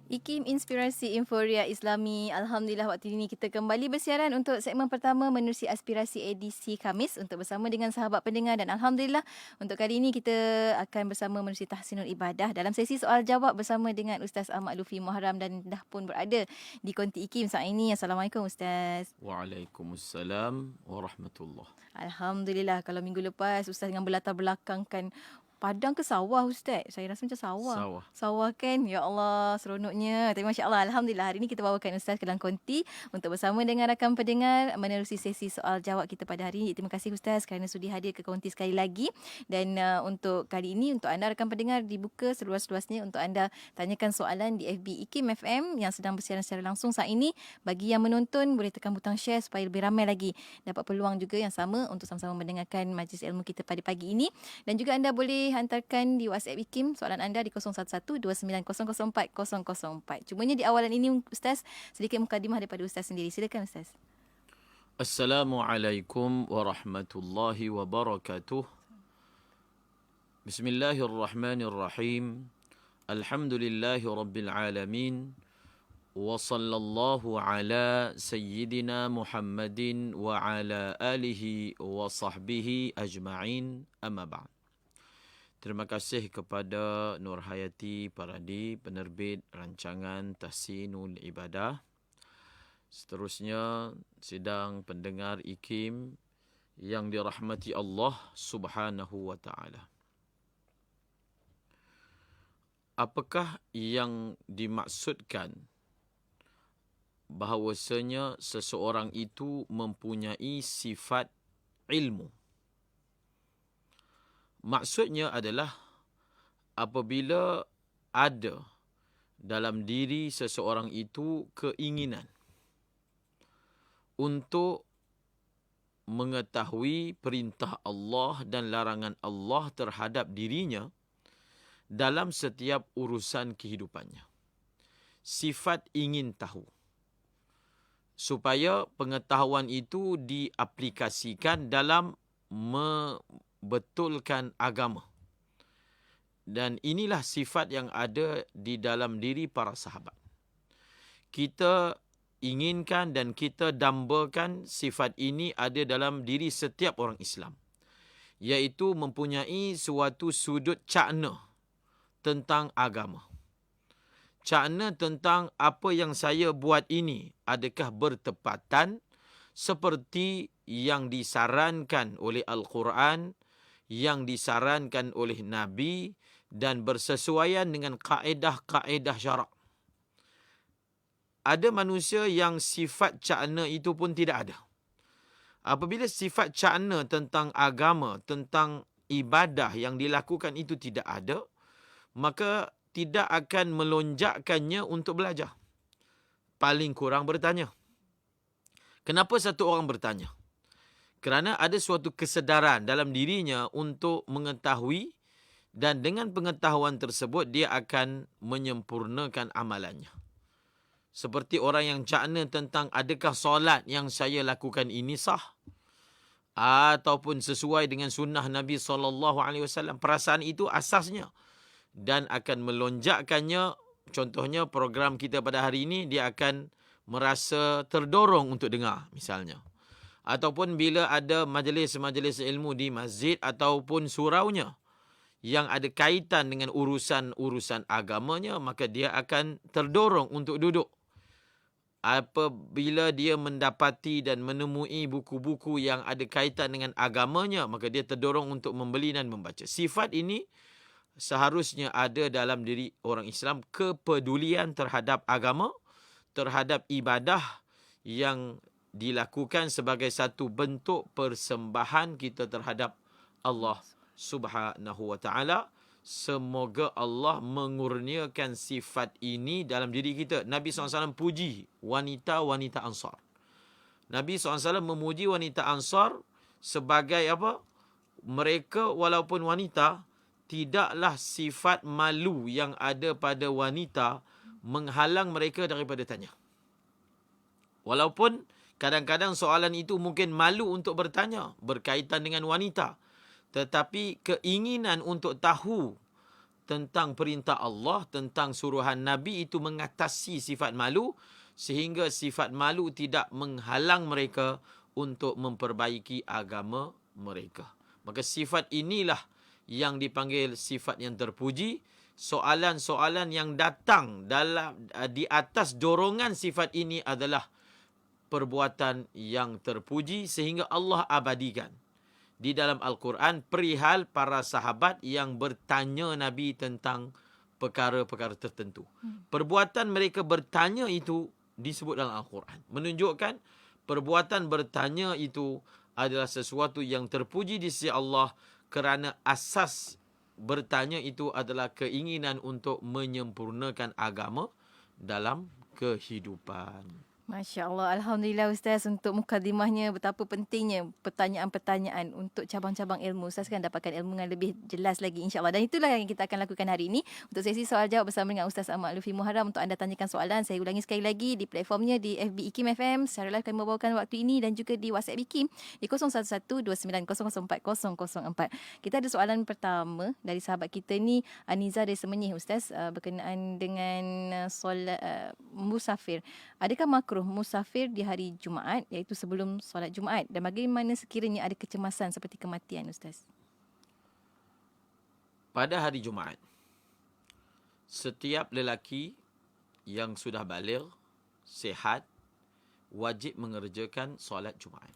IKIM Inspirasi Inforia Islami. Alhamdulillah waktu ini kita kembali bersiaran untuk segmen pertama menerusi aspirasi edisi Khamis untuk bersama dengan sahabat pendengar, dan Alhamdulillah untuk kali ini kita akan bersama menerusi Tahsinul Ibadah dalam sesi soal jawab bersama dengan Ustaz Ahmad Lufi Muharram, dan dah pun berada di konti IKIM saat ini. Assalamualaikum Ustaz. Waalaikumsalam warahmatullahi. Alhamdulillah, kalau minggu lepas Ustaz dengan berlatar belakangkan padang ke sawah Ustaz? Saya rasa macam sawah. Sawah. Sawah kan? Ya Allah, seronoknya. Tapi Masya Allah, Alhamdulillah hari ini kita bawakan Ustaz ke dalam konti untuk bersama dengan rakan pendengar menerusi sesi soal jawab kita pada hari ini. Terima kasih Ustaz kerana sudi hadir ke konti sekali lagi. Dan untuk kali ini, untuk anda rakan pendengar, dibuka seluas-luasnya untuk anda tanyakan soalan di FB IKIM FM yang sedang bersiaran secara langsung saat ini. Bagi yang menonton, boleh tekan butang share supaya lebih ramai lagi dapat peluang juga yang sama untuk sama-sama mendengarkan majlis ilmu kita pada pagi ini. Dan juga anda boleh hantarkan di WhatsApp IKIM soalan anda di 0112900404. Cumanya di awalan ini Ustaz, sedikit mukadimah daripada Ustaz sendiri. Silakan Ustaz. Assalamualaikum warahmatullahi wabarakatuh. Bismillahirrahmanirrahim. Alhamdulillahi rabbil alamin. Wa sallallahu ala sayyidina Muhammadin wa ala alihi wa sahbihi ajma'in, amma ba'd. Terima kasih kepada Nur Hayati Paradi, penerbit rancangan Tahsinul Ibadah. Seterusnya, sidang pendengar IKIM yang dirahmati Allah Subhanahu wa taala. Apakah yang dimaksudkan bahawasanya seseorang itu mempunyai sifat ilmu? Maksudnya adalah apabila ada dalam diri seseorang itu keinginan untuk mengetahui perintah Allah dan larangan Allah terhadap dirinya dalam setiap urusan kehidupannya. Sifat ingin tahu. Supaya pengetahuan itu diaplikasikan dalam betulkan agama. Dan inilah sifat yang ada di dalam diri para sahabat. Kita inginkan dan kita dambakan sifat ini ada dalam diri setiap orang Islam. Iaitu mempunyai suatu sudut cakna tentang agama. Cakna tentang apa yang saya buat ini adakah bertepatan seperti yang disarankan oleh Al-Quran, yang disarankan oleh Nabi dan bersesuaian dengan kaedah-kaedah syarak. Ada manusia yang sifat cakna itu pun tidak ada. Apabila sifat cakna tentang agama, tentang ibadah yang dilakukan itu tidak ada, maka tidak akan melonjakkannya untuk belajar. Paling kurang bertanya. Kenapa satu orang bertanya? Kerana ada suatu kesedaran dalam dirinya untuk mengetahui, dan dengan pengetahuan tersebut dia akan menyempurnakan amalannya. Seperti orang yang cakna tentang adakah solat yang saya lakukan ini sah ataupun sesuai dengan sunnah Nabi SAW. Perasaan itu asasnya dan akan melonjakkannya. Contohnya program kita pada hari ini, dia akan merasa terdorong untuk dengar misalnya. Ataupun bila ada majlis-majlis ilmu di masjid ataupun suraunya yang ada kaitan dengan urusan-urusan agamanya, maka dia akan terdorong untuk duduk. Apabila dia mendapati dan menemui buku-buku yang ada kaitan dengan agamanya, maka dia terdorong untuk membeli dan membaca. Sifat ini seharusnya ada dalam diri orang Islam, kepedulian terhadap agama, terhadap ibadah yang dilakukan sebagai satu bentuk persembahan kita terhadap Allah Subhanahu wa taala. Semoga Allah mengurniakan sifat ini dalam diri kita. Nabi SAW puji wanita-wanita Ansar. Nabi SAW memuji wanita Ansar sebagai apa? Mereka walaupun wanita, tidaklah sifat malu yang ada pada wanita menghalang mereka daripada tanya. Walaupun kadang-kadang soalan itu mungkin malu untuk bertanya berkaitan dengan wanita. Tetapi keinginan untuk tahu tentang perintah Allah, tentang suruhan Nabi itu mengatasi sifat malu sehingga sifat malu tidak menghalang mereka untuk memperbaiki agama mereka. Maka sifat inilah yang dipanggil sifat yang terpuji. Soalan-soalan yang datang di atas dorongan sifat ini adalah perbuatan yang terpuji sehingga Allah abadikan di dalam Al-Quran perihal para sahabat yang bertanya Nabi tentang perkara-perkara tertentu. Perbuatan mereka bertanya itu disebut dalam Al-Quran. Menunjukkan perbuatan bertanya itu adalah sesuatu yang terpuji di sisi Allah kerana asas bertanya itu adalah keinginan untuk menyempurnakan agama dalam kehidupan. Masya Allah, Alhamdulillah Ustaz untuk mukadimahnya, betapa pentingnya pertanyaan-pertanyaan untuk cabang-cabang ilmu. Ustaz kan dapatkan ilmu yang lebih jelas lagi insya-Allah. Dan itulah yang kita akan lakukan hari ini untuk sesi soal jawab bersama dengan Ustaz Ahmad Lutfi Muharram. Untuk anda tanyakan soalan, saya ulangi sekali lagi di platformnya di FB IKIM FM. Secara live kami membawakan waktu ini dan juga di WhatsApp IKIM di 0112900404. Kita ada soalan pertama dari sahabat kita ni, Aniza dari Semenyih Ustaz, berkenaan dengan solat musafir. Adakah makruh musafir di hari Jumaat, iaitu sebelum solat Jumaat, dan bagaimana sekiranya ada kecemasan seperti kematian Ustaz? Pada hari Jumaat, setiap lelaki yang sudah baligh, sihat, wajib mengerjakan solat Jumaat.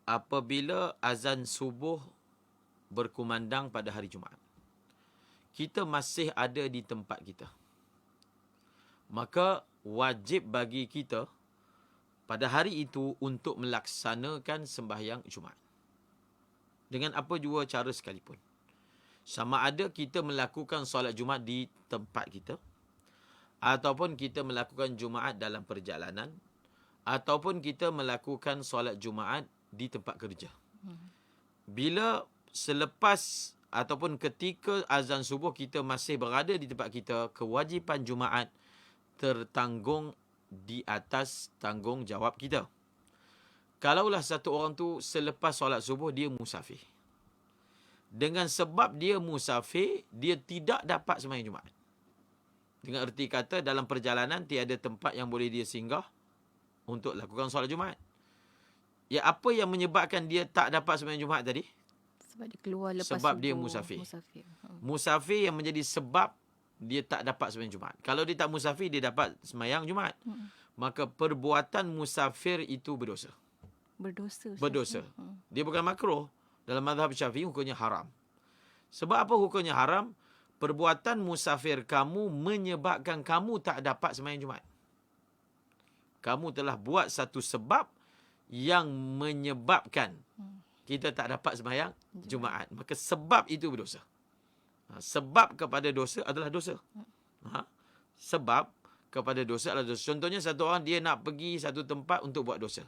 Apabila azan subuh berkumandang pada hari Jumaat, kita masih ada di tempat kita, maka wajib bagi kita pada hari itu untuk melaksanakan sembahyang Jumaat. Dengan apa jua cara sekalipun. Sama ada kita melakukan solat Jumaat di tempat kita, ataupun kita melakukan Jumaat dalam perjalanan, ataupun kita melakukan solat Jumaat di tempat kerja. Bila selepas ataupun ketika azan subuh kita masih berada di tempat kita, kewajipan Jumaat tertanggung di atas tanggungjawab kita. Kalaulah satu orang tu selepas solat subuh dia musafir, dengan sebab dia musafir, dia tidak dapat sembahyang Jumaat. Dengan erti kata dalam perjalanan tiada tempat yang boleh dia singgah untuk lakukan solat Jumaat. Ya, apa yang menyebabkan dia tak dapat sembahyang Jumaat tadi? Sebab dia keluar lepas sebab subuh. dia musafir. Hmm. Musafir yang menjadi sebab dia tak dapat sembahyang Jumaat. Kalau dia tak musafir, dia dapat sembahyang Jumaat. Maka perbuatan musafir itu berdosa. Berdosa. Ustaz. Berdosa. Dia bukan makruh. Dalam mazhab Syafi'i hukumnya haram. Sebab apa hukumnya haram? Perbuatan musafir kamu menyebabkan kamu tak dapat sembahyang Jumaat. Kamu telah buat satu sebab yang menyebabkan kita tak dapat sembahyang Jumaat. Maka sebab itu berdosa. Sebab kepada dosa adalah dosa. Sebab kepada dosa adalah dosa. Contohnya satu orang dia nak pergi satu tempat untuk buat dosa.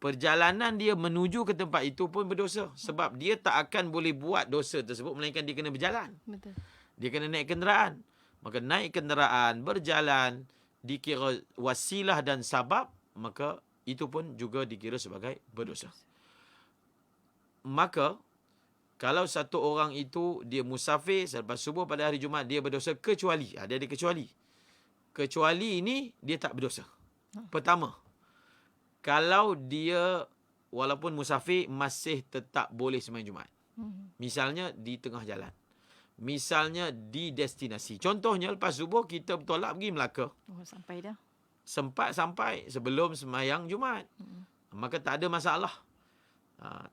Perjalanan dia menuju ke tempat itu pun berdosa. Sebab dia tak akan boleh buat dosa tersebut melainkan dia kena berjalan. Betul. Dia kena naik kenderaan. Maka naik kenderaan, berjalan, dikira wasilah dan sabab, maka itu pun juga dikira sebagai berdosa. Maka kalau satu orang itu dia musafir selepas subuh pada hari Jumaat, dia berdosa kecuali, ada kecuali. Kecuali ini dia tak berdosa. Pertama, kalau dia walaupun musafir masih tetap boleh sembahyang Jumaat. Misalnya di tengah jalan. Misalnya di destinasi. Contohnya lepas subuh kita bertolak pergi Melaka. Oh, sampai dah. Sempat sampai sebelum sembahyang Jumaat. Maka tak ada masalah.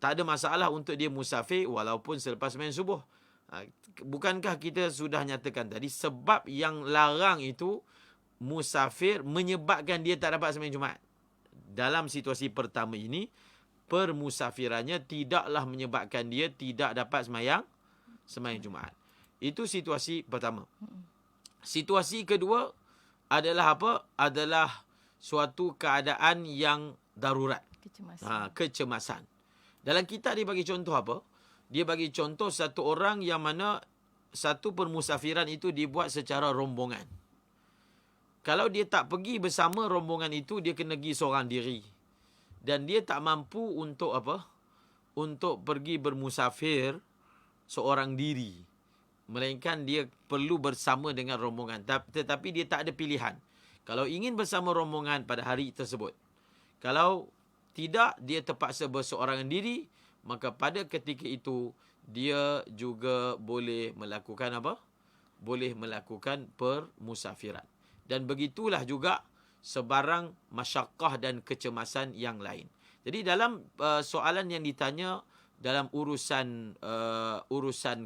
Tak ada masalah untuk dia musafir walaupun selepas sembahyang subuh. Bukankah kita sudah nyatakan tadi sebab yang larang itu musafir menyebabkan dia tak dapat sembahyang Jumaat. Dalam situasi pertama ini, permusafirannya tidaklah menyebabkan dia tidak dapat sembahyang Jumaat. Itu situasi pertama. Situasi kedua adalah apa? Adalah suatu keadaan yang darurat. Kecemasan. Dalam kitab dia bagi contoh apa? Dia bagi contoh satu orang yang mana satu permusafiran itu dibuat secara rombongan. Kalau dia tak pergi bersama rombongan itu, dia kena pergi seorang diri. Dan dia tak mampu untuk apa? Untuk pergi bermusafir seorang diri, melainkan dia perlu bersama dengan rombongan. Tetapi dia tak ada pilihan. Kalau ingin bersama rombongan pada hari tersebut, kalau tidak, dia terpaksa berseorangan diri, maka pada ketika itu dia juga boleh melakukan apa? Boleh melakukan permusafiran. Dan begitulah juga sebarang masyakkah dan kecemasan yang lain. Jadi dalam soalan yang ditanya dalam urusan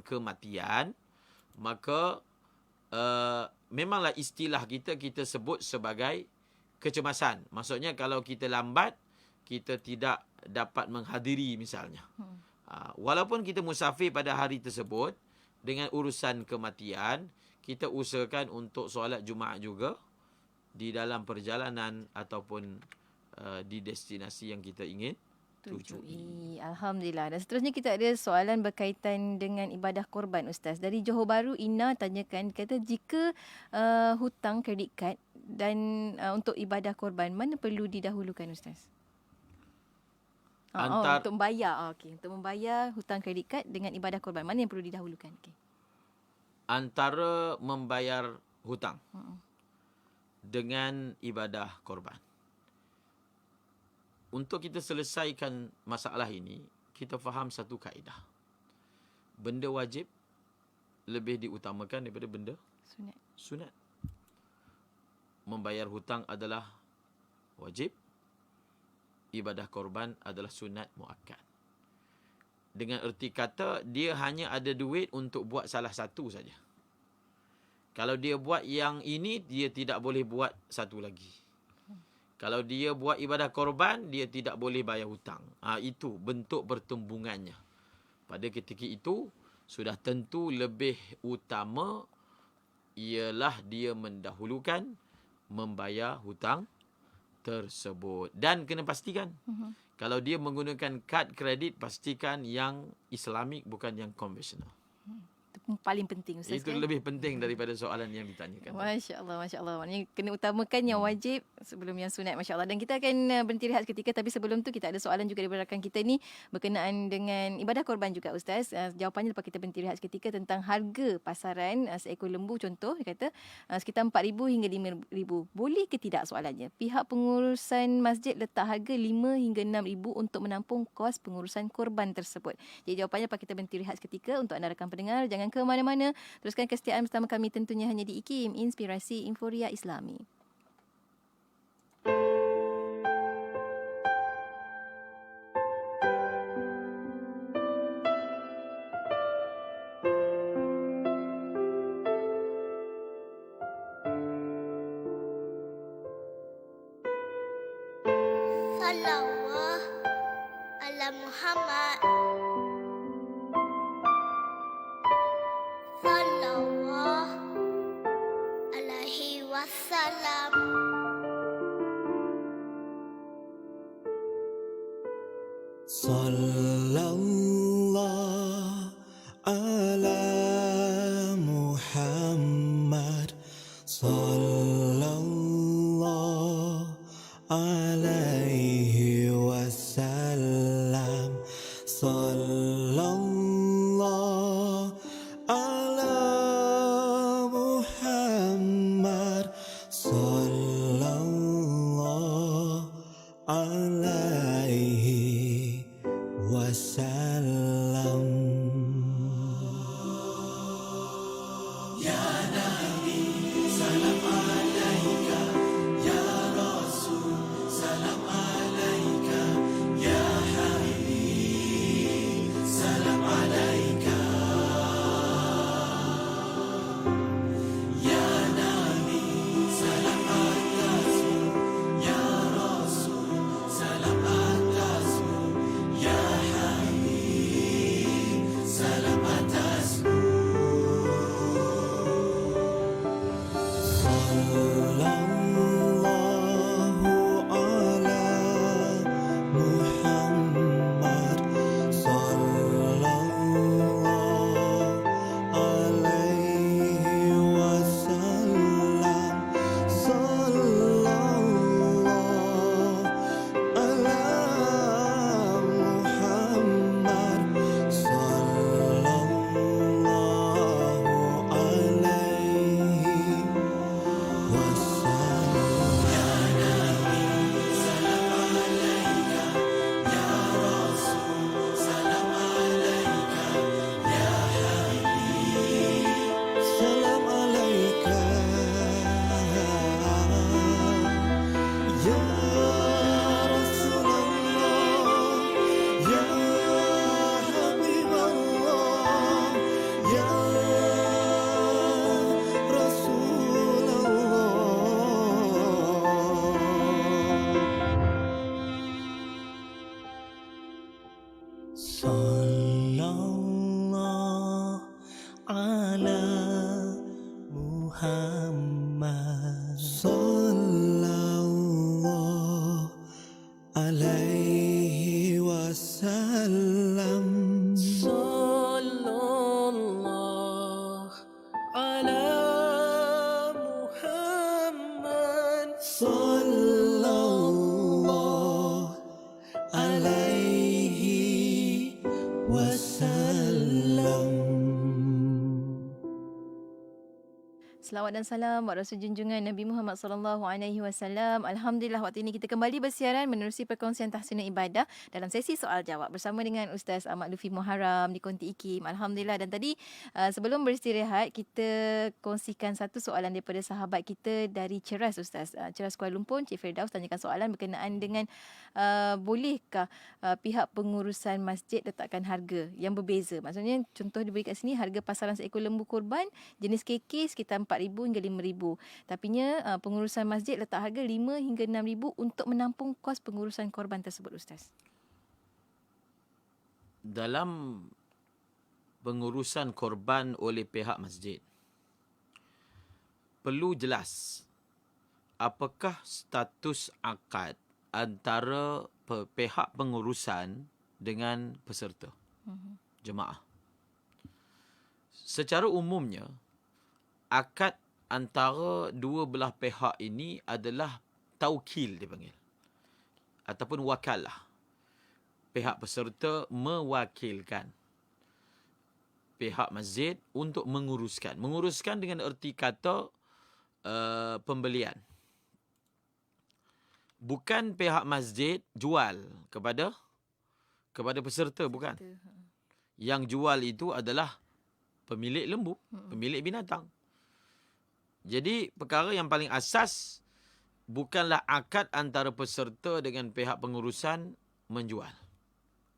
kematian, maka memanglah istilah kita sebut sebagai kecemasan. Maksudnya kalau kita lambat, kita tidak dapat menghadiri misalnya. Walaupun kita musafir pada hari tersebut, dengan urusan kematian, kita usahakan untuk solat Jumaat juga di dalam perjalanan ataupun di destinasi yang kita ingin tujui. Alhamdulillah. Dan seterusnya kita ada soalan berkaitan dengan ibadah korban, Ustaz. Dari Johor Bahru, Ina tanyakan, kata jika hutang kredit kad dan untuk ibadah korban, mana perlu didahulukan, Ustaz? Untuk membayar. Untuk membayar hutang kredit kad dengan ibadah korban, mana yang perlu didahulukan? Antara membayar hutang dengan ibadah korban. Untuk kita selesaikan masalah ini, kita faham satu kaedah. Benda wajib lebih diutamakan daripada benda sunat. Membayar hutang adalah wajib. Ibadah korban adalah sunat muakkad. Dengan erti kata, dia hanya ada duit untuk buat salah satu saja. Kalau dia buat yang ini, dia tidak boleh buat satu lagi. Kalau dia buat ibadah korban, dia tidak boleh bayar hutang. Itu bentuk pertumbungannya. Pada ketika itu, sudah tentu lebih utama ialah dia mendahulukan membayar hutang tersebut. Dan kena pastikan, kalau dia menggunakan kad kredit, pastikan yang Islamik bukan yang konvensional. Itu paling penting, Ustaz. Itu lebih penting daripada soalan yang ditanyakan. Masya Allah, Masya Allah. Maknanya kena utamakan yang wajib sebelum yang sunat, Masya Allah. Dan kita akan berhenti rehat seketika, tapi sebelum tu kita ada soalan juga daripada rakan kita ni berkenaan dengan ibadah korban juga, Ustaz. Jawapannya lepas kita berhenti rehat seketika tentang harga pasaran seekor lembu, contoh dia kata sekitar 4,000 hingga 5,000. Boleh ke tidak soalannya? Pihak pengurusan masjid letak harga 5 hingga 6,000 untuk menampung kos pengurusan korban tersebut. Jadi jawapannya lepas kita berhenti rehat seketika. Untuk anda rakan pendengar, jangan ke mana-mana. Teruskan kesetiaan bersama kami tentunya hanya di IKIM, Inspirasi Inforia Islami. Salawat ala Muhammad. Salawat alaihi wasallam. Sallallahu ala Muhammad. Sallallahu alaihi wasallam. Selawat dan salam buat Rasul junjungan Nabi Muhammad sallallahu alaihi wasallam. Alhamdulillah waktu ini kita kembali bersiaran menerusi perkongsian tahsinul ibadah dalam sesi soal jawab bersama dengan Ustaz Ahmad Lufi Muharram di Konti IKIM. Alhamdulillah, dan tadi sebelum beristirahat kita kongsikan satu soalan daripada sahabat kita dari Ceras, Ustaz. Ceras Kuala Lumpur, Cik Firdaus tanyakan soalan berkenaan dengan bolehkah pihak pengurusan masjid letakkan harga yang berbeza. Maksudnya contoh diberi kat sini, harga pasaran seekor lembu kurban jenis KK sekitar 4,000 hingga 5,000. Tapinya pengurusan masjid letak harga 5 hingga 6,000 untuk menampung kos pengurusan korban tersebut, Ustaz. Dalam pengurusan korban oleh pihak masjid, perlu jelas apakah status akad antara pihak pengurusan dengan peserta jemaah. Secara umumnya, akad antara dua belah pihak ini adalah taukil dipanggil, ataupun wakalah. Pihak peserta mewakilkan pihak masjid untuk menguruskan. Menguruskan dengan erti kata pembelian. Bukan pihak masjid jual kepada peserta, bukan. Yang jual itu adalah pemilik lembu, pemilik binatang. Jadi perkara yang paling asas bukanlah akad antara peserta dengan pihak pengurusan menjual.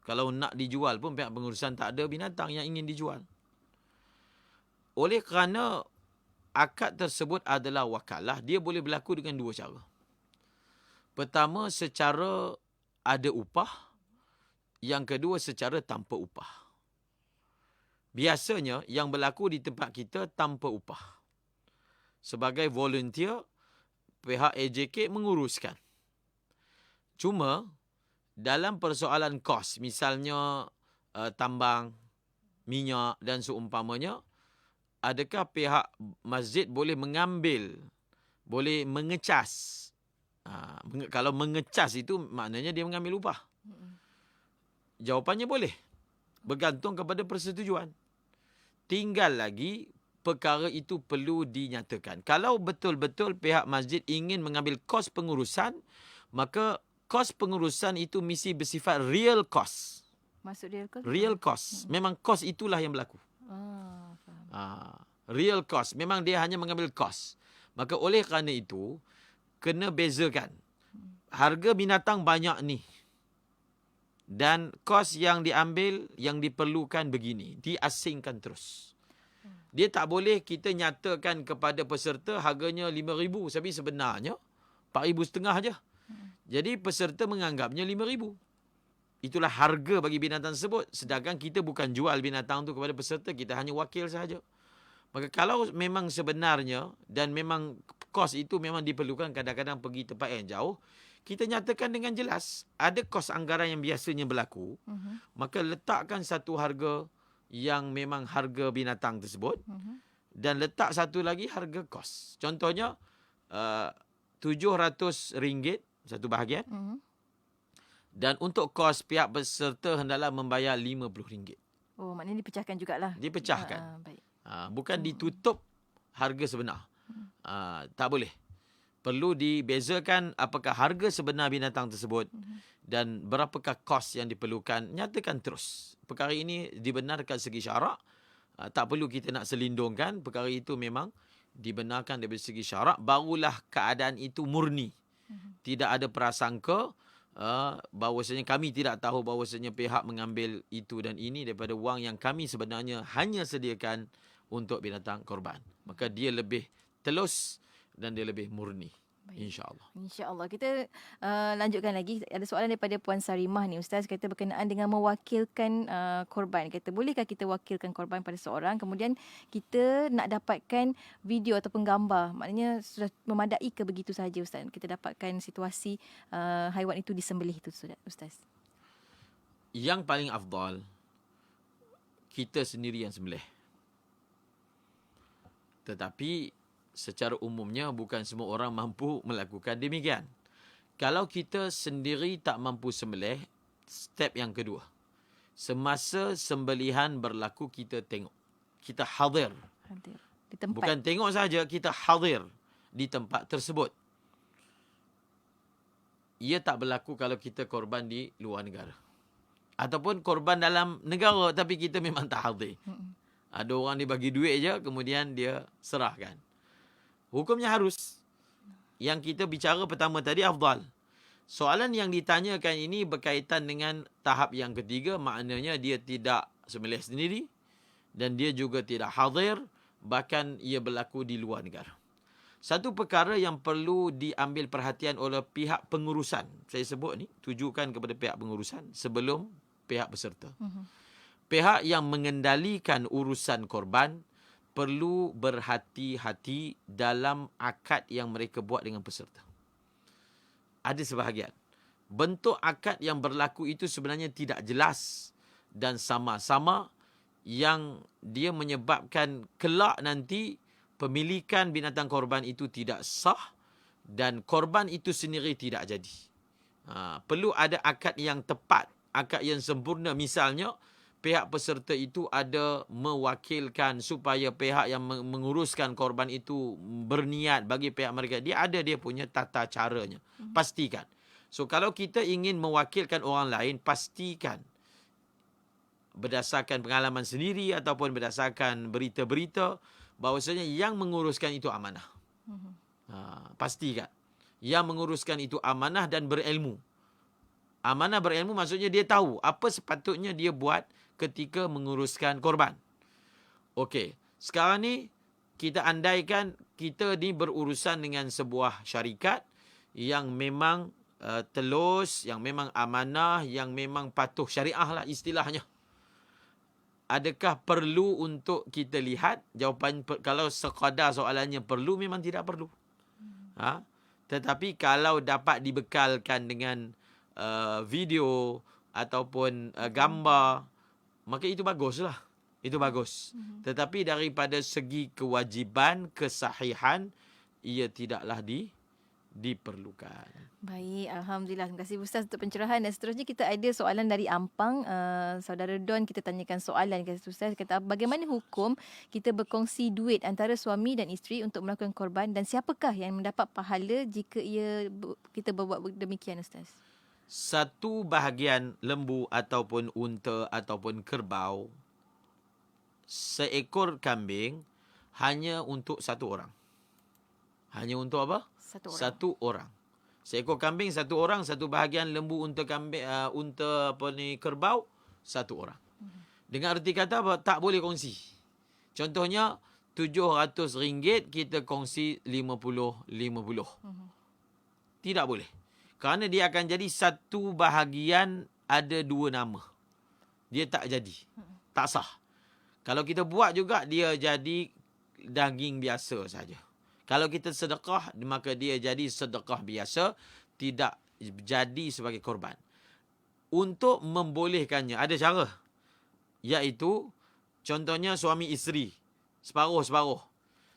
Kalau nak dijual pun pihak pengurusan tak ada binatang yang ingin dijual. Oleh kerana akad tersebut adalah wakalah, dia boleh berlaku dengan dua cara. Pertama, secara ada upah. Yang kedua, secara tanpa upah. Biasanya yang berlaku di tempat kita tanpa upah. Sebagai volunteer, pihak AJK menguruskan. Cuma dalam persoalan kos, misalnya tambang, minyak dan seumpamanya, adakah pihak masjid boleh mengambil, boleh mengecas? Kalau mengecas itu maknanya dia mengambil upah. Jawapannya boleh. Bergantung kepada persetujuan. Tinggal lagi perkara itu perlu dinyatakan. Kalau betul-betul pihak masjid ingin mengambil kos pengurusan, maka kos pengurusan itu mesti bersifat real cost. Maksud real cost? Real cost. Memang kos itulah yang berlaku. Faham. Real cost. Memang dia hanya mengambil kos. Maka oleh kerana itu, kena bezakan. Harga binatang banyak ni. Dan kos yang diambil, yang diperlukan begini. Diasingkan terus. Dia tak boleh kita nyatakan kepada peserta harganya 5,000. Tapi sebenarnya 4,500 je. Jadi peserta menganggapnya 5,000. Itulah harga bagi binatang tersebut. Sedangkan kita bukan jual binatang tu kepada peserta. Kita hanya wakil sahaja. Maka kalau memang sebenarnya dan memang kos itu memang diperlukan kadang-kadang pergi tempat yang jauh, kita nyatakan dengan jelas. Ada kos anggaran yang biasanya berlaku. Maka letakkan satu harga yang memang harga binatang tersebut. Dan letak satu lagi harga kos. Contohnya, RM700 satu bahagian. Dan untuk kos pihak peserta hendaklah membayar RM50. Oh, maknanya dipecahkan jugalah. Dipecahkan. Baik. Bukan ditutup harga sebenar. Tak boleh. Perlu dibezakan apakah harga sebenar binatang tersebut dan berapakah kos yang diperlukan. Nyatakan terus. Perkara ini dibenarkan segi syarak. Tak perlu kita nak selindungkan. Perkara itu memang dibenarkan dari segi syarak. Barulah keadaan itu murni. Tidak ada prasangka bahawasanya kami tidak tahu bahawasanya pihak mengambil itu dan ini daripada wang yang kami sebenarnya hanya sediakan untuk binatang korban. Maka dia lebih telus dan dia lebih murni. InsyaAllah. InsyaAllah. Kita lanjutkan lagi. Ada soalan daripada Puan Sarimah ni, Ustaz. Kata berkenaan dengan mewakilkan korban. Kata, bolehkah kita wakilkan korban pada seorang, kemudian kita nak dapatkan video ataupun gambar. Maknanya sudah memadai ke begitu saja, Ustaz? Kita dapatkan situasi haiwan itu disembelih itu, Ustaz. Yang paling afdal, kita sendiri yang sembelih. Tetapi secara umumnya bukan semua orang mampu melakukan demikian. Kalau kita sendiri tak mampu sembelih, step yang kedua. Semasa sembelihan berlaku kita tengok. Kita hadir. Di tempat. Bukan tengok saja, kita hadir di tempat tersebut. Ia tak berlaku kalau kita korban di luar negara. Ataupun korban dalam negara tapi kita memang tak hadir. Ada orang dia bagi duit je, kemudian dia serahkan. Hukumnya harus. Yang kita bicara pertama tadi afdal. Soalan yang ditanyakan ini berkaitan dengan tahap yang ketiga, maknanya dia tidak sembelih sendiri dan dia juga tidak hadir, bahkan ia berlaku di luar negara. Satu perkara yang perlu diambil perhatian oleh pihak pengurusan, saya sebut ni, tujukan kepada pihak pengurusan sebelum pihak peserta. Pihak yang mengendalikan urusan korban perlu berhati-hati dalam akad yang mereka buat dengan peserta. Ada sebahagian. Bentuk akad yang berlaku itu sebenarnya tidak jelas dan sama-sama yang dia menyebabkan kelak nanti pemilikan binatang korban itu tidak sah dan korban itu sendiri tidak jadi. Perlu ada akad yang tepat, akad yang sempurna. Misalnya, pihak peserta itu ada mewakilkan supaya pihak yang menguruskan korban itu berniat bagi pihak mereka. Dia punya tata caranya. Pastikan. So, kalau kita ingin mewakilkan orang lain, pastikan berdasarkan pengalaman sendiri ataupun berdasarkan berita-berita bahawasanya yang menguruskan itu amanah. Pastikan. Yang menguruskan itu amanah dan berilmu. Amanah berilmu maksudnya dia tahu apa sepatutnya dia buat ketika menguruskan korban. Okey, sekarang ni kita andaikan kita ni berurusan dengan sebuah syarikat yang memang telus, yang memang amanah, yang memang patuh syariah lah istilahnya. Adakah perlu untuk kita lihat? Jawapan kalau sekadar soalannya perlu, memang tidak perlu. Tetapi kalau dapat dibekalkan dengan video ataupun gambar, maka itu baguslah. Itu bagus. Tetapi daripada segi kewajiban, kesahihan, ia tidaklah diperlukan. Baik, Alhamdulillah. Terima kasih Ustaz untuk pencerahan. Dan seterusnya kita ada soalan dari Ampang. Saudara Don, kita tanyakan soalan. Kata Ustaz, kata bagaimana hukum kita berkongsi duit antara suami dan isteri untuk melakukan korban dan siapakah yang mendapat pahala jika kita berbuat demikian Ustaz? Satu bahagian lembu ataupun unta ataupun kerbau, seekor kambing hanya untuk satu orang. Hanya untuk apa? Satu orang. Seekor kambing satu orang, satu bahagian lembu, unta, kambing, kerbau satu orang. Dengan arti kata apa? Tak boleh kongsi. Contohnya RM700 kita kongsi 50-50. Tidak boleh. Kerana dia akan jadi satu bahagian ada dua nama. Dia tak jadi. Tak sah. Kalau kita buat juga, dia jadi daging biasa saja. Kalau kita sedekah, maka dia jadi sedekah biasa. Tidak jadi sebagai korban. Untuk membolehkannya, ada cara. Iaitu, contohnya suami isteri. Separuh-separuh.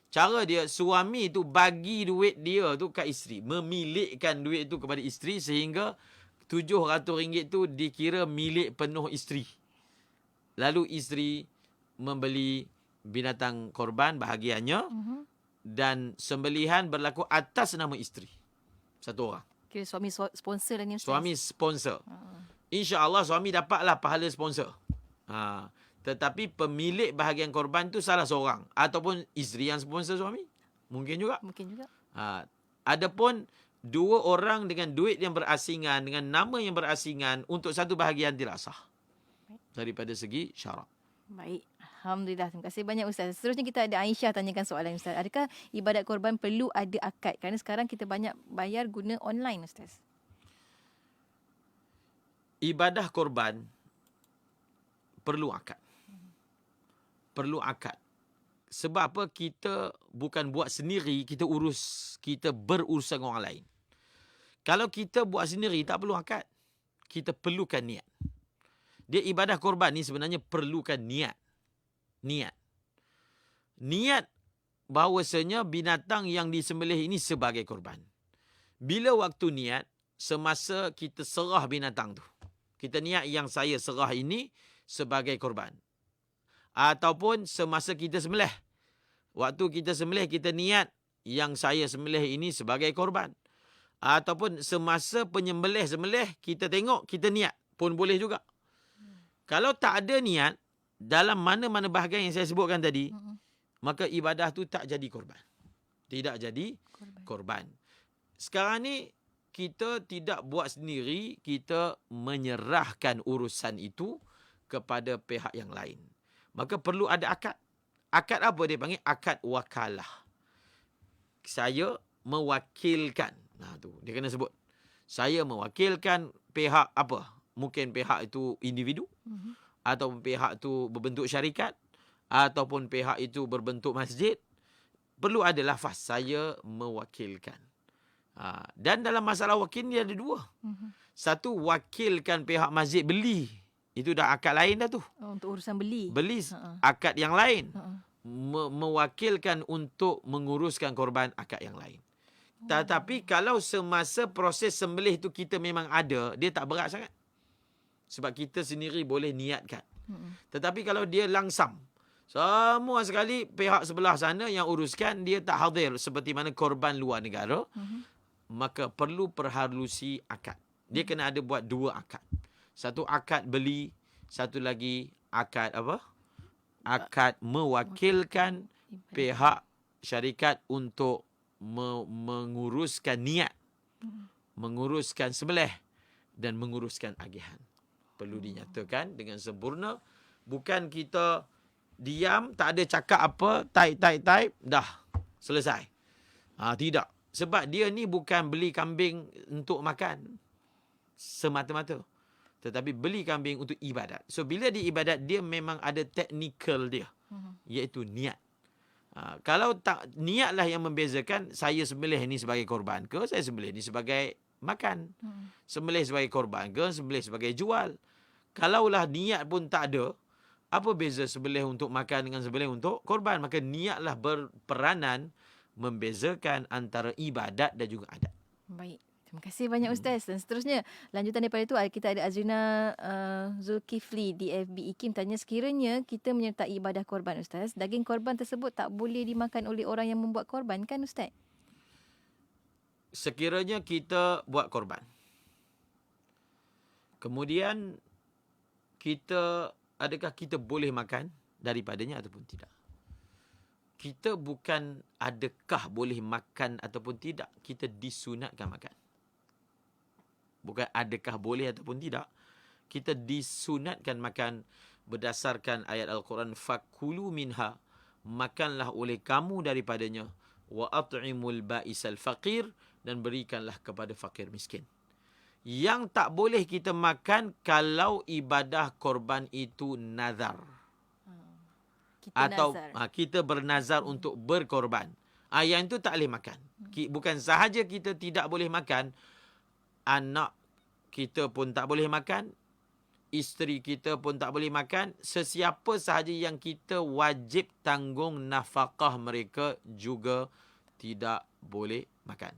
Cara dia, suami itu bagi duit dia tu kat isteri. Memilikkan duit itu kepada isteri sehingga RM700 tu dikira milik penuh isteri. Lalu isteri membeli binatang korban bahagiannya dan sembelihan berlaku atas nama isteri. Satu orang. Kira suami sponsor dan Ustaz. Suami sponsor. InsyaAllah suami dapatlah pahala sponsor. Tetapi pemilik bahagian korban tu salah seorang. Ataupun isteri yang sponsor suami. Mungkin juga. Adapun dua orang dengan duit yang berasingan, dengan nama yang berasingan, untuk satu bahagian tidak sah. Daripada segi syarak. Baik. Alhamdulillah. Terima kasih banyak Ustaz. Seterusnya kita ada Aisyah tanyakan soalan Ustaz. Adakah ibadat korban perlu ada akad? Kerana sekarang kita banyak bayar guna online Ustaz. Ibadah korban perlu akad. Perlu akad. Sebab apa? Kita bukan buat sendiri, kita berurusan dengan orang lain. Kalau kita buat sendiri, tak perlu akad. Kita perlukan niat. Dia ibadah korban ni sebenarnya perlukan niat. Niat bahawasanya binatang yang disembelih ini sebagai korban. Bila waktu niat, semasa kita serah binatang tu. Kita niat yang saya serah ini sebagai korban. Ataupun semasa kita sembelih. Waktu kita sembelih, kita niat yang saya sembelih ini sebagai korban. Ataupun semasa sembelih, kita tengok, kita niat pun boleh juga. Kalau tak ada niat, dalam mana-mana bahagian yang saya sebutkan tadi, maka ibadah tu tak jadi korban. Tidak jadi korban. Sekarang ni, kita tidak buat sendiri, kita menyerahkan urusan itu kepada pihak yang lain. Maka perlu ada akad. Akad apa dia panggil? Akad wakalah. Saya mewakilkan. Nah tu, dia kena sebut. Saya mewakilkan pihak apa? Mungkin pihak itu individu, ataupun pihak itu berbentuk syarikat, ataupun pihak itu berbentuk masjid. Perlu ada lafaz, saya mewakilkan. Dan dalam masalah wakil ni ada dua. Satu, wakilkan pihak masjid beli. Itu dah akad lain dah tu. Untuk urusan beli. Beli akad yang lain. Mewakilkan untuk menguruskan korban, akad yang lain. Tetapi kalau semasa proses sembelih tu kita memang ada, dia tak berat sangat. Sebab kita sendiri boleh niatkan. Tetapi kalau dia langsam, semua sekali pihak sebelah sana yang uruskan, dia tak hadir seperti mana korban luar negara, maka perlu perhalusi akad. Dia kena ada buat dua akad. Satu akad beli, satu lagi akad apa? Akad mewakilkan pihak syarikat untuk menguruskan niat, menguruskan sembelih dan menguruskan agihan. Perlu dinyatakan dengan sempurna. Bukan kita diam, tak ada cakap apa, type, dah selesai. Tidak. Sebab dia ni bukan beli kambing untuk makan semata-mata. Tetapi beli kambing untuk ibadat. So, bila dia ibadat, dia memang ada teknikal dia. Iaitu niat. Kalau tak, niatlah yang membezakan saya sembelih ni sebagai korban ke, saya sembelih ni sebagai makan. Sembelih sebagai korban ke, sembelih sebagai jual. Kalaulah niat pun tak ada, apa beza sembelih untuk makan dengan sembelih untuk korban? Maka niatlah berperanan membezakan antara ibadat dan juga adat. Baik. Terima kasih banyak Ustaz. Dan seterusnya, lanjutan daripada itu, kita ada Azrina Zulkifli di FB IKIM tanya, sekiranya kita menyertai ibadah korban Ustaz, daging korban tersebut tak boleh dimakan oleh orang yang membuat korban kan Ustaz? Sekiranya kita buat korban, kemudian adakah kita boleh makan daripadanya ataupun tidak? Kita bukan adakah boleh makan ataupun tidak, kita disunatkan makan. Bukan adakah boleh ataupun tidak, kita disunatkan makan berdasarkan ayat Al-Quran, fakulu minha, makanlah oleh kamu daripadanya, wa at'imul ba'isal faqir, dan berikanlah kepada fakir miskin. Yang tak boleh kita makan kalau ibadah korban itu nazar. Atau kita bernazar untuk berkorban. Yang itu tak boleh makan. Bukan sahaja kita tidak boleh makan, anak kita pun tak boleh makan, isteri kita pun tak boleh makan, sesiapa sahaja yang kita wajib tanggung nafkah mereka juga tidak boleh makan.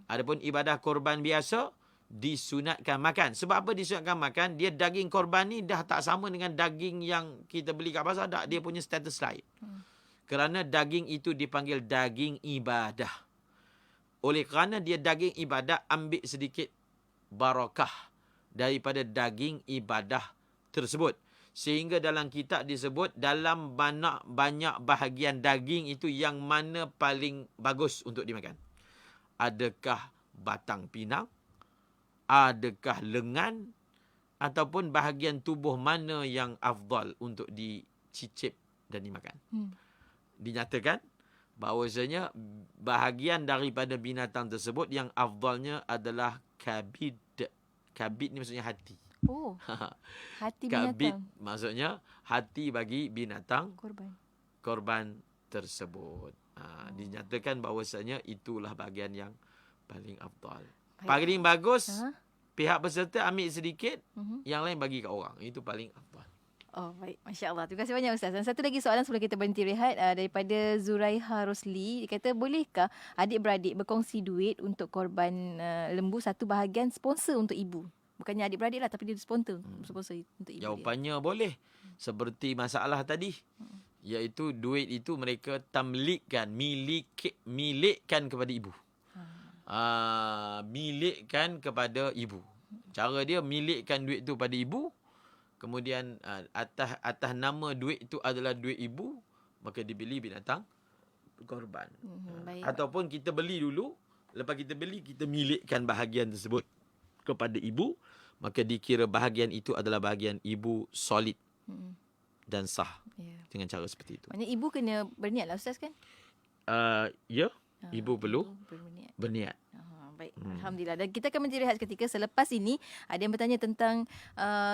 Adapun ibadah korban biasa, disunatkan makan. Sebab apa disunatkan makan? Dia daging korban ni dah tak sama dengan daging yang kita beli kat pasar. Tak, dia punya status lain. Kerana daging itu dipanggil daging ibadah. Oleh kerana dia daging ibadah, ambil sedikit barakah daripada daging ibadah tersebut. Sehingga dalam kitab disebut, dalam banyak bahagian daging itu yang mana paling bagus untuk dimakan. Adakah batang pinang? Adakah lengan? Ataupun bahagian tubuh mana yang afdal untuk dicicip dan dimakan? Dinyatakan bahawasanya bahagian daripada binatang tersebut yang afdalnya adalah kabid. Kabid ni maksudnya hati. Oh, hati binatang. Kabid maksudnya hati bagi binatang korban tersebut. Dinyatakan bahawasanya itulah bahagian yang paling afdal. Paling bagus, pihak peserta ambil sedikit, yang lain bagi kat orang. Itu paling afdal. Oh, baik. Masya Allah. Terima kasih banyak Ustaz. Dan satu lagi soalan sebelum kita berhenti rehat, daripada Zuraiha Rosli. Dia kata, bolehkah adik-beradik berkongsi duit untuk korban lembu, satu bahagian sponsor untuk ibu? Bukannya adik-beradik lah, tapi dia sponsor untuk ibu. Jawapannya dia boleh. Seperti masalah tadi. Iaitu duit itu mereka tamlikkan, milikkan kepada ibu. Milikkan kepada ibu. Cara dia milikkan duit tu pada ibu, kemudian atas nama duit itu adalah duit ibu, maka dibeli binatang korban. Baik. Ataupun kita beli dulu, lepas kita beli, kita milikkan bahagian tersebut kepada ibu, maka dikira bahagian itu adalah bahagian ibu solid dan sah. Ya. Dengan cara seperti itu. Maknanya ibu kena berniat lah Ustaz kan? Ya, ibu perlu berniat. berniat. Baik, Alhamdulillah. Dan kita akan menjerehat seketika. Selepas ini, ada yang bertanya tentang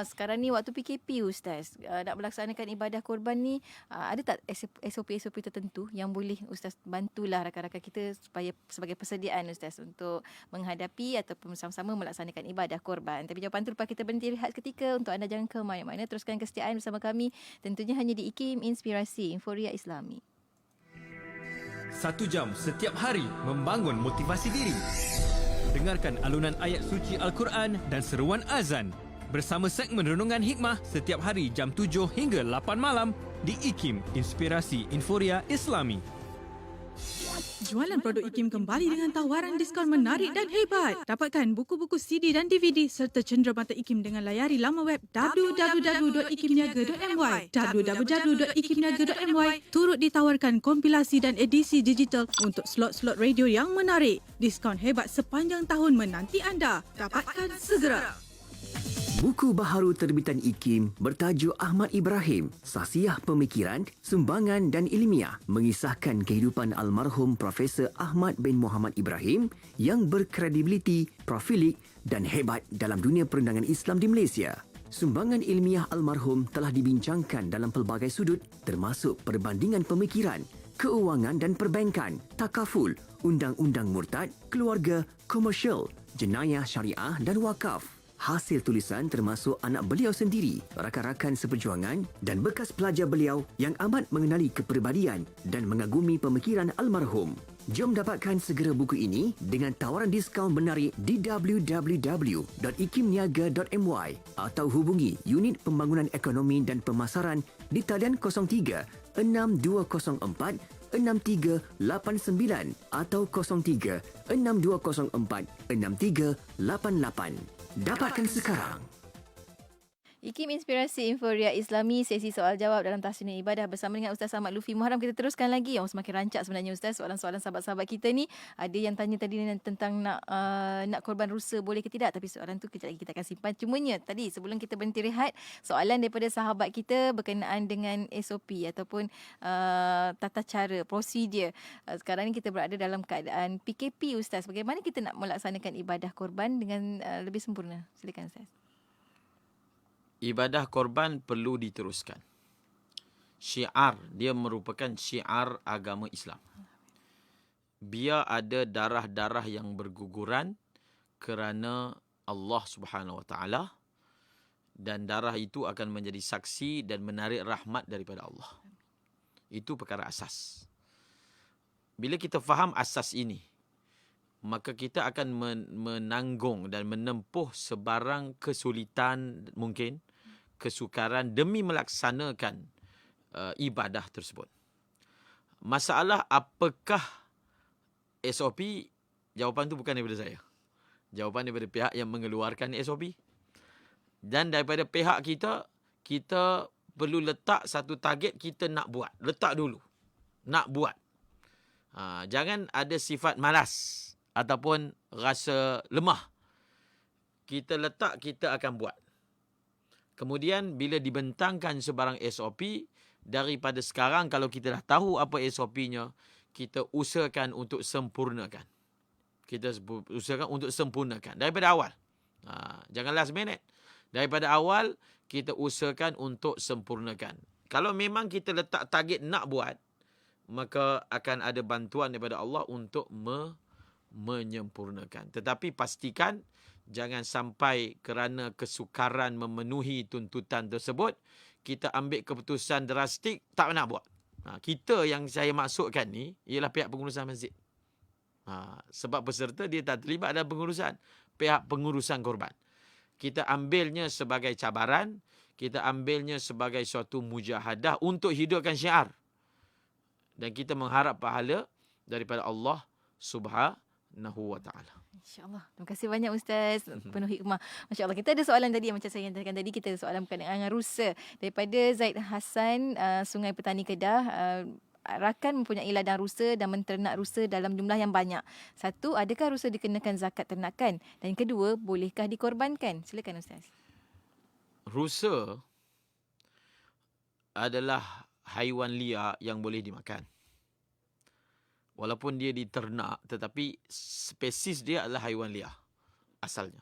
sekarang ni waktu PKP Ustaz, nak melaksanakan ibadah korban ni, ada tak SOP-SOP tertentu yang boleh Ustaz bantulah rakan-rakan kita supaya sebagai persediaan Ustaz untuk menghadapi ataupun bersama-sama melaksanakan ibadah korban. Tapi jawapan tu lepas kita berhenti rehat seketika. Untuk anda jangan ke mana-mana, teruskan kesetiaan bersama kami. Tentunya hanya di IKIM Inspirasi Inforia Islami. 1 jam setiap hari membangun motivasi diri. Dengarkan alunan ayat suci Al-Quran dan seruan azan bersama segmen Renungan Hikmah setiap hari jam 7 hingga 8 malam di IKIM Inspirasi Inforia Islami. Jualan produk IKIM kembali dengan tawaran diskaun menarik dan hebat. Dapatkan buku-buku CD dan DVD serta cenderamata IKIM dengan layari laman web www.ikimniaga.my. www.ikimniaga.my turut ditawarkan kompilasi dan edisi digital untuk slot-slot radio yang menarik. Diskaun hebat sepanjang tahun menanti anda. Dapatkan segera. Buku baharu terbitan IKIM bertajuk Ahmad Ibrahim, Sasiah Pemikiran, Sumbangan dan Ilmiah, mengisahkan kehidupan almarhum Profesor Ahmad bin Muhammad Ibrahim yang berkredibiliti, profilik dan hebat dalam dunia perendangan Islam di Malaysia. Sumbangan ilmiah almarhum telah dibincangkan dalam pelbagai sudut termasuk perbandingan pemikiran, keuangan dan perbankan, takaful, undang-undang murtad, keluarga, komersial, jenayah syariah dan wakaf. Hasil tulisan termasuk anak beliau sendiri, rakan-rakan seperjuangan dan bekas pelajar beliau yang amat mengenali kepribadian dan mengagumi pemikiran almarhum. Jom dapatkan segera buku ini dengan tawaran diskaun menarik di www.ikimniaga.my atau hubungi Unit Pembangunan Ekonomi dan Pemasaran di talian 03 6204 6389 atau 03 6204 6388. Dapatkan sekarang. IKIM Inspirasi Inforia Islami, sesi soal jawab dalam tahsinan ibadah bersama dengan Ustaz Ahmad Lufi Muharram. Kita teruskan lagi. Yang semakin rancak sebenarnya Ustaz, soalan-soalan sahabat-sahabat kita ni. Ada yang tanya tadi tentang nak korban rusa boleh ke tidak, tapi soalan tu kejap lagi kita akan simpan. Cumanya tadi sebelum kita berhenti rehat, soalan daripada sahabat kita berkenaan dengan SOP ataupun tata cara, prosedur. Sekarang ni kita berada dalam keadaan PKP Ustaz. Bagaimana kita nak melaksanakan ibadah korban dengan lebih sempurna? Silakan Ustaz. Ibadah korban perlu diteruskan. Syiar, dia merupakan syiar agama Islam. Biar ada darah-darah yang berguguran kerana Allah Subhanahu Wa Taala, dan darah itu akan menjadi saksi dan menarik rahmat daripada Allah. Itu perkara asas. Bila kita faham asas ini, maka kita akan menanggung dan menempuh sebarang kesulitan mungkin, kesukaran demi melaksanakan ibadah tersebut. Masalah apakah SOP, jawapan tu bukan daripada saya. Jawapan daripada pihak yang mengeluarkan SOP. Dan daripada pihak kita, kita perlu letak satu target kita nak buat. Letak dulu. Nak buat. Jangan ada sifat malas ataupun rasa lemah. Kita letak, kita akan buat. Kemudian bila dibentangkan sebarang SOP, daripada sekarang kalau kita dah tahu apa SOP-nya, kita usahakan untuk sempurnakan. Kita usahakan untuk sempurnakan daripada awal. Jangan last minute. Daripada awal, kita usahakan untuk sempurnakan. Kalau memang kita letak target nak buat, maka akan ada bantuan daripada Allah untuk menyempurnakan. Tetapi pastikan jangan sampai kerana kesukaran memenuhi tuntutan tersebut, kita ambil keputusan drastik tak nak buat. Kita yang saya maksudkan ni ialah pihak pengurusan masjid. Sebab peserta dia tak terlibat dalam pengurusan. Pihak pengurusan korban. Kita ambilnya sebagai cabaran, kita ambilnya sebagai suatu mujahadah untuk hidupkan syiar. Dan kita mengharap pahala daripada Allah Subhanahu wa taala. InsyaAllah. Terima kasih banyak Ustaz. Penuh hikmah. Masya Allah. Kita ada soalan tadi yang macam saya nyatakan tadi. Kita ada soalan berkaitan dengan rusa. Daripada Zaid Hassan, Sungai Petani Kedah. Rakan mempunyai ladang rusa dan menternak rusa dalam jumlah yang banyak. Satu, adakah rusa dikenakan zakat ternakan? Dan kedua, bolehkah dikorbankan? Silakan Ustaz. Rusa adalah haiwan liar yang boleh dimakan. Walaupun dia diternak, tetapi spesies dia adalah haiwan liar asalnya.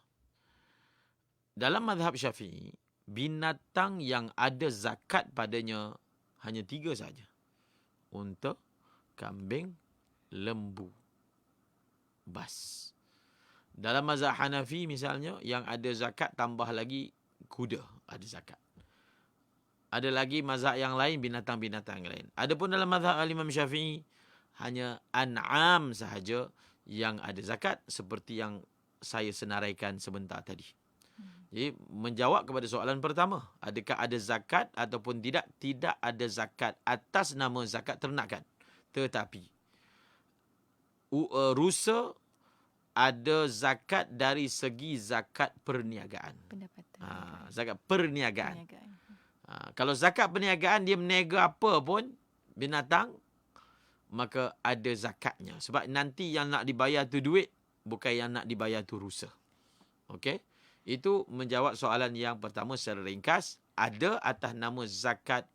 Dalam mazhab Syafi'i, binatang yang ada zakat padanya hanya 3 saja. Unta, kambing, lembu, bas. Dalam mazhab Hanafi misalnya, yang ada zakat tambah lagi kuda ada zakat. Ada lagi mazhab yang lain, binatang-binatang yang lain. Adapun dalam mazhab Imam Syafi'i, hanya an'am sahaja yang ada zakat, seperti yang saya senaraikan sebentar tadi. Jadi menjawab kepada soalan pertama, adakah ada zakat ataupun tidak? Tidak ada zakat atas nama zakat ternakan. Tetapi rusa ada zakat dari segi zakat perniagaan. Pendapatan. Zakat perniagaan. Kalau zakat perniagaan, dia meniaga apa pun binatang, maka ada zakatnya. Sebab nanti yang nak dibayar tu duit, bukan yang nak dibayar tu rusa. Okey? Itu menjawab soalan yang pertama secara ringkas. Ada atas nama zakat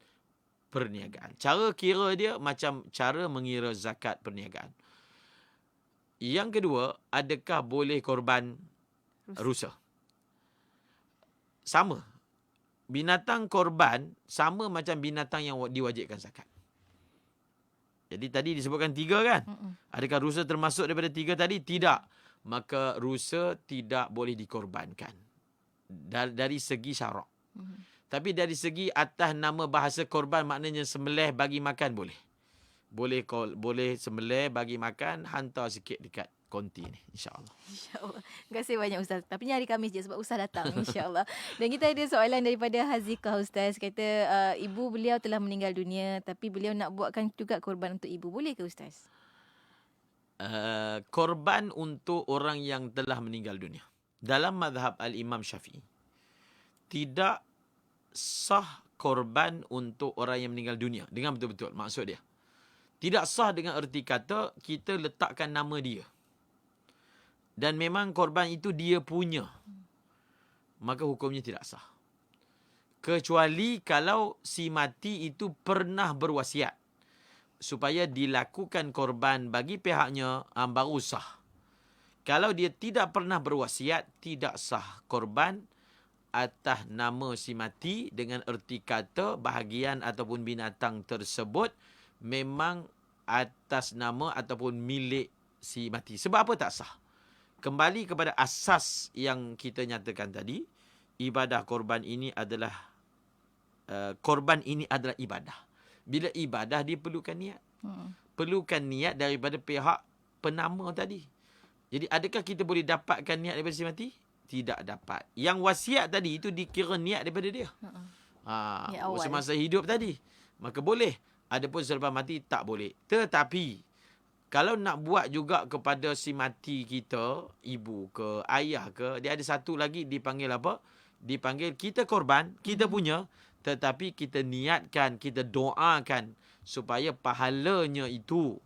perniagaan. Cara kira dia macam cara mengira zakat perniagaan. Yang kedua, adakah boleh korban rusa? Sama. Binatang korban sama macam binatang yang diwajibkan zakat. Jadi tadi disebutkan 3 kan? Adakah rusa termasuk daripada 3 tadi? Tidak. Maka rusa tidak boleh dikorbankan. Dari segi syarak. Tapi dari segi atas nama bahasa korban, maknanya sembelih bagi makan boleh. Boleh sembelih bagi makan, hantar sikit dekat konti ni, insya-Allah. InsyaAllah. Terima kasih banyak Ustaz. Tapi ni hari Khamis je sebab Ustaz datang, insya-Allah. Dan kita ada soalan daripada Hazikah Ustaz. Kata ibu beliau telah meninggal dunia, tapi beliau nak buatkan juga korban untuk ibu. Boleh ke Ustaz? Korban untuk orang yang telah meninggal dunia. Dalam mazhab Al-Imam Syafi'i, tidak sah korban untuk orang yang meninggal dunia. Dengan betul-betul maksud dia. Tidak sah dengan erti kata kita letakkan nama dia. Dan memang korban itu dia punya. Maka hukumnya tidak sah. Kecuali kalau si mati itu pernah berwasiat supaya dilakukan korban bagi pihaknya, baru sah. Kalau dia tidak pernah berwasiat, tidak sah korban atas nama si mati dengan erti kata bahagian ataupun binatang tersebut memang atas nama ataupun milik si mati. Sebab apa tak sah? Kembali kepada asas yang kita nyatakan tadi, ibadah korban ini adalah ibadah. Bila ibadah, dia perlukan niat. Perlukan niat daripada pihak penama tadi. Jadi adakah kita boleh dapatkan niat daripada si mati? Tidak dapat. Yang wasiat tadi itu dikira niat daripada dia. Semasa hidup tadi. Maka boleh. Adapun selepas mati tak boleh. Tetapi kalau nak buat juga kepada si mati kita, ibu ke, ayah ke, dia ada satu lagi dipanggil apa? Dipanggil kita korban, kita punya, tetapi kita niatkan, kita doakan supaya pahalanya itu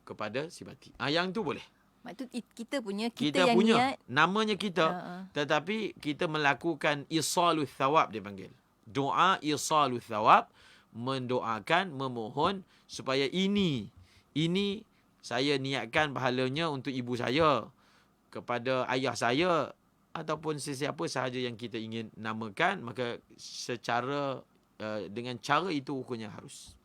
kepada si mati. Yang tu boleh. Maksud kita punya, kita yang punya, niat. namanya kita, tetapi kita melakukan isalu thawab dia panggil. Doa isalu thawab, mendoakan, memohon supaya ini saya niatkan pahalanya untuk ibu saya, kepada ayah saya, ataupun sesiapa sahaja yang kita ingin namakan, maka secara dengan cara itu hukumnya harus.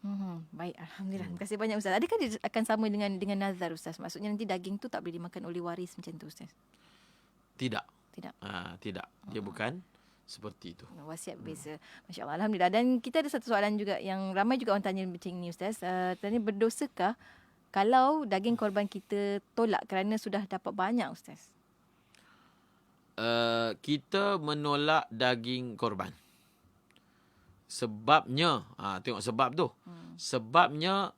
Baik, alhamdulillah. Terima kasih banyak Ustaz. Adakah dia akan sama dengan nazar Ustaz? Maksudnya nanti daging tu tak boleh dimakan oleh waris macam tu Ustaz? Tidak. Tidak. Tidak. Dia bukan seperti itu. Wasiat beza. Masya-Allah, alhamdulillah. Dan kita ada satu soalan juga yang ramai juga orang tanya macam ni Ustaz. Tanya, berdosakah kalau daging korban kita tolak kerana sudah dapat banyak Ustaz? Kita menolak daging korban. Sebabnya, tengok sebab tu. Sebabnya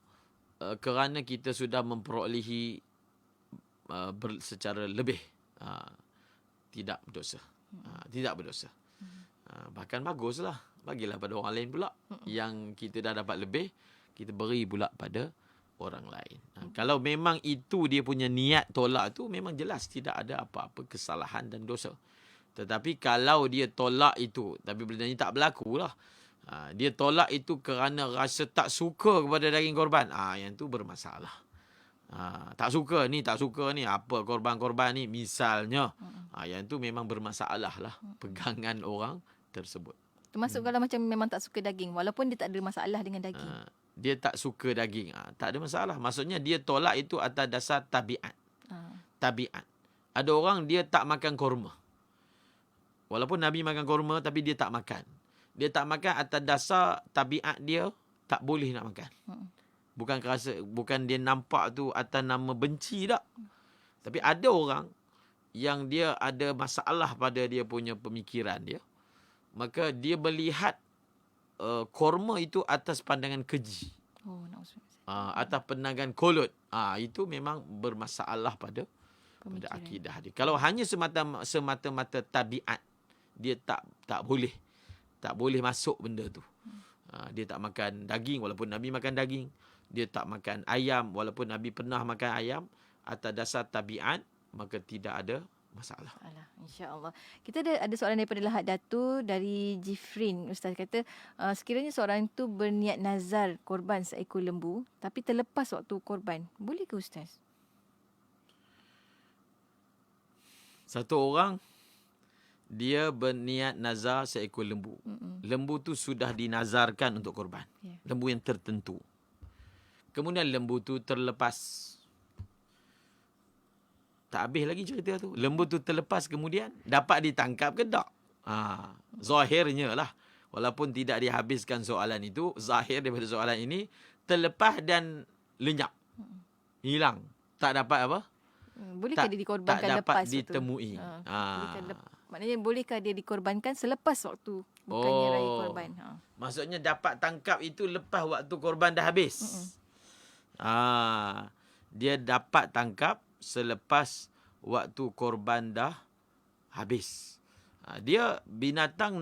kerana kita sudah memperolehi secara lebih, tidak berdosa. Tidak berdosa. Bahkan baguslah. Bagilah pada orang lain pula. Yang kita dah dapat lebih, kita beri pula pada orang lain. Kalau memang itu dia punya niat tolak tu, memang jelas tidak ada apa-apa kesalahan dan dosa. Tetapi kalau dia tolak itu, tapi benda ni tak berlaku lah. Dia tolak itu kerana rasa tak suka kepada daging korban. Yang tu bermasalah. Tak suka ni, apa korban-korban ni misalnya. Yang tu memang bermasalah lah pegangan orang tersebut. Termasuk kalau macam memang tak suka daging, walaupun dia tak ada masalah dengan daging. Dia tak suka daging, tak ada masalah. Maksudnya dia tolak itu atas dasar tabiat. Tabiat. Ada orang dia tak makan kurma. Walaupun Nabi makan kurma, tapi dia tak makan. Dia tak makan atas dasar tabiat dia tak boleh nak makan. Bukan dia nampak tu atas nama benci tak. Tapi ada orang yang dia ada masalah pada dia punya pemikiran dia. Maka dia melihat korma itu atas pandangan keji. Atas pandangan kolot. Itu memang bermasalah pada akidah dia. Kalau hanya semata-mata tabiat, dia tak boleh masuk benda tu. Dia tak makan daging walaupun Nabi makan daging. Dia tak makan ayam walaupun Nabi pernah makan ayam. Atas dasar tabiat, maka tidak ada masalah. InsyaAllah. Kita ada soalan daripada Lahad Datu dari Jifrin. Ustaz kata, sekiranya seorang itu berniat nazar korban seekor lembu, tapi terlepas waktu korban, boleh ke Ustaz? Satu orang, dia berniat nazar seekor lembu. Lembu tu sudah dinazarkan untuk korban. Lembu yang tertentu. Kemudian lembu tu terlepas. Tak habis lagi cerita tu. Lembu tu terlepas kemudian dapat ditangkap ke tak? Zahirnya lah. Walaupun tidak dihabiskan soalan itu, zahir daripada soalan ini, terlepas dan lenyap. Hilang. Tak dapat apa? Bolehkah dia dikorbankan lepas tak dapat ditemui. Maknanya bolehkah dia dikorbankan selepas waktu, bukannya raya korban? Maksudnya dapat tangkap itu lepas waktu korban dah habis. Dia dapat tangkap selepas waktu korban dah habis. Dia binatang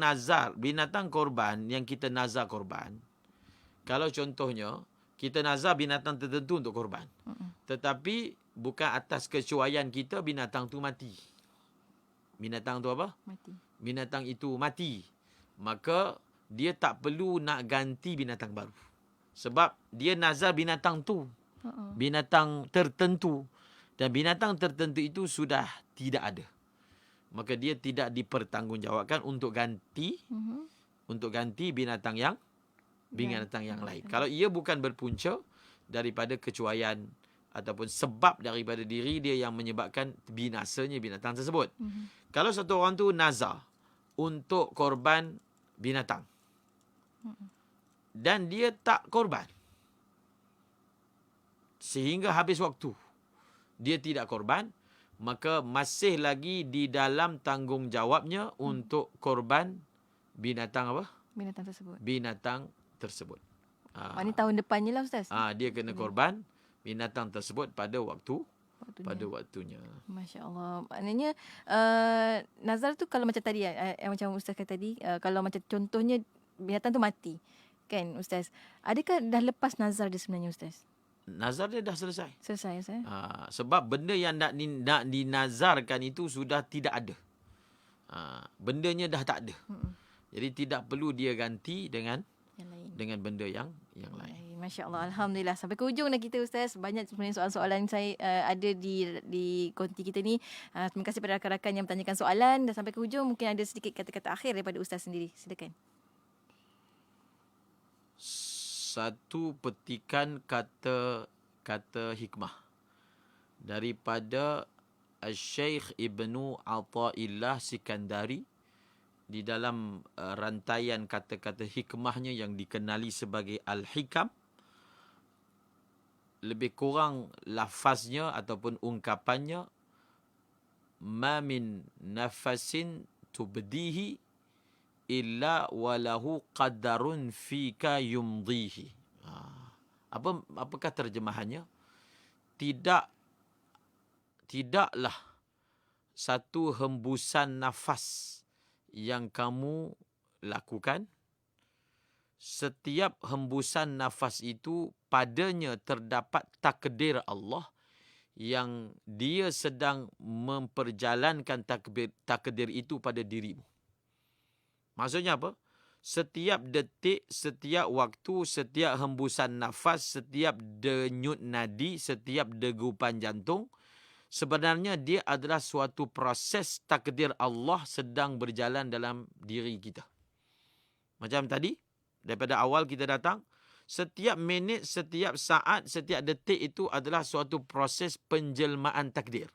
korban yang kita nazar korban. Kalau contohnya, kita nazar binatang tertentu untuk korban. Tetapi bukan atas kecuaian kita, binatang tu mati. Binatang tu apa? Mati. Binatang itu mati. Maka dia tak perlu nak ganti binatang baru. Sebab dia nazar binatang tu. Binatang tertentu. Dan binatang tertentu itu sudah tidak ada. Maka dia tidak dipertanggungjawabkan untuk ganti binatang yang lain. Kalau ia bukan berpunca daripada kecuaian ataupun sebab daripada diri dia yang menyebabkan binasanya binatang tersebut. Kalau satu orang tu nazar untuk korban binatang dan dia tak korban sehingga habis waktu, dia tidak korban, maka masih lagi di dalam tanggungjawabnya untuk korban binatang apa? Binatang tersebut. Maknanya tahun depannya lah Ustaz. Dia kena korban binatang tersebut pada waktunya. Masya Allah. Maknanya nazar tu kalau macam tadi, macam Ustaz kata tadi, kalau macam contohnya binatang tu mati, kan Ustaz? Adakah dah lepas nazar dia sebenarnya Ustaz? Nazar dia dah selesai. Selesai Ustaz. Sebab benda yang nak dinazarkan itu sudah tidak ada. Bendanya dah tak ada. Jadi tidak perlu dia ganti dengan benda yang lain. Masya Allah. Alhamdulillah. Sampai ke hujung dah kita Ustaz. Banyak sebenarnya soalan-soalan saya ada di konti kita ni. Terima kasih kepada rakan-rakan yang bertanyakan soalan. Dan sampai ke hujung mungkin ada sedikit kata-kata akhir daripada Ustaz sendiri. Silakan. Satu petikan kata hikmah daripada Syekh Ibnu Athaillah Sikandari di dalam rantaian kata-kata hikmahnya yang dikenali sebagai Al-Hikam. Lebih kurang lafaznya ataupun ungkapannya, ma min nafasin tubdihi illa walahu qadarun fika yumdihi. Apakah terjemahannya? Tidaklah satu hembusan nafas yang kamu lakukan, setiap hembusan nafas itu padanya terdapat takdir Allah yang dia sedang memperjalankan takdir itu pada dirimu. Maksudnya apa? Setiap detik, setiap waktu, setiap hembusan nafas, setiap denyut nadi, setiap degupan jantung, sebenarnya dia adalah suatu proses takdir Allah sedang berjalan dalam diri kita. Macam tadi, daripada awal kita datang, setiap minit, setiap saat, setiap detik itu adalah suatu proses penjelmaan takdir.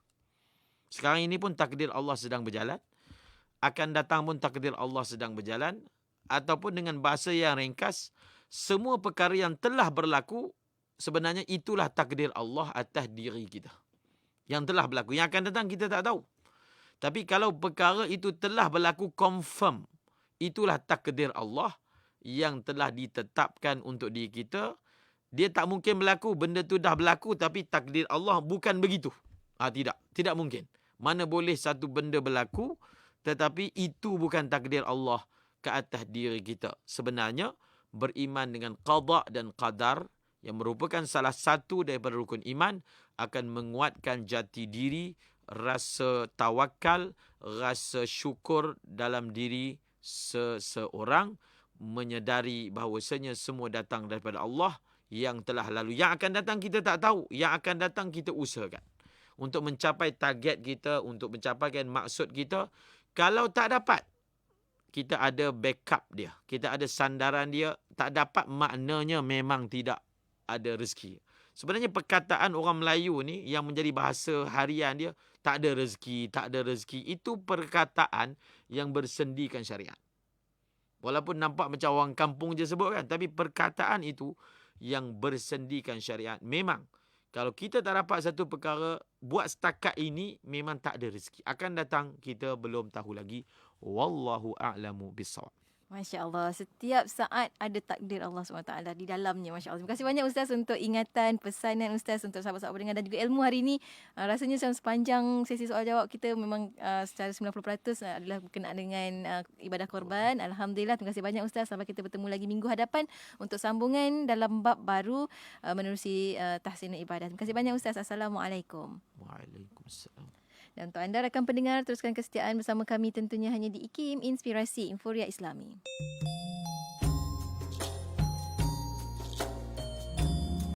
Sekarang ini pun takdir Allah sedang berjalan. Akan datang pun takdir Allah sedang berjalan. Ataupun dengan bahasa yang ringkas, semua perkara yang telah berlaku, sebenarnya itulah takdir Allah atas diri kita. Yang telah berlaku. Yang akan datang kita tak tahu. Tapi kalau perkara itu telah berlaku confirm, itulah takdir Allah yang telah ditetapkan untuk diri kita. Dia tak mungkin berlaku, benda tu dah berlaku tapi takdir Allah bukan begitu. Tidak mungkin. Mana boleh satu benda berlaku tetapi itu bukan takdir Allah ke atas diri kita. Sebenarnya beriman dengan qada dan qadar yang merupakan salah satu daripada rukun iman akan menguatkan jati diri, rasa tawakal, rasa syukur dalam diri seseorang, menyedari bahawasanya semua datang daripada Allah yang telah lalu. Yang akan datang kita tak tahu. Yang akan datang kita usahakan untuk mencapai target kita, untuk mencapaikan maksud kita. Kalau tak dapat, kita ada backup dia. Kita ada sandaran dia. Tak dapat maknanya memang tidak ada rezeki. Sebenarnya perkataan orang Melayu ni yang menjadi bahasa harian dia, tak ada rezeki, tak ada rezeki. Itu perkataan yang bersendikan syariat. Walaupun nampak macam orang kampung je sebut kan. Tapi perkataan itu yang bersendikan syariat. Memang kalau kita tak dapat satu perkara, buat setakat ini memang tak ada rezeki. Akan datang, kita belum tahu lagi. Wallahu a'lamu bissawab. Masya Allah, setiap saat ada takdir Allah SWT di dalamnya. Masya Allah. Terima kasih banyak Ustaz untuk ingatan, pesanan Ustaz untuk sahabat-sahabat pendengar dan juga ilmu hari ini. Rasanya sepanjang sesi soal jawab kita memang secara 90% adalah berkenaan dengan ibadah korban. Alhamdulillah, terima kasih banyak Ustaz. Sampai kita bertemu lagi minggu hadapan untuk sambungan dalam bab baru menerusi tahsin ibadah. Terima kasih banyak Ustaz. Assalamualaikum. Waalaikumsalam. Dan untuk anda rakan pendengar, teruskan kesetiaan bersama kami tentunya hanya di IKIM, Inspirasi Inforia Islami.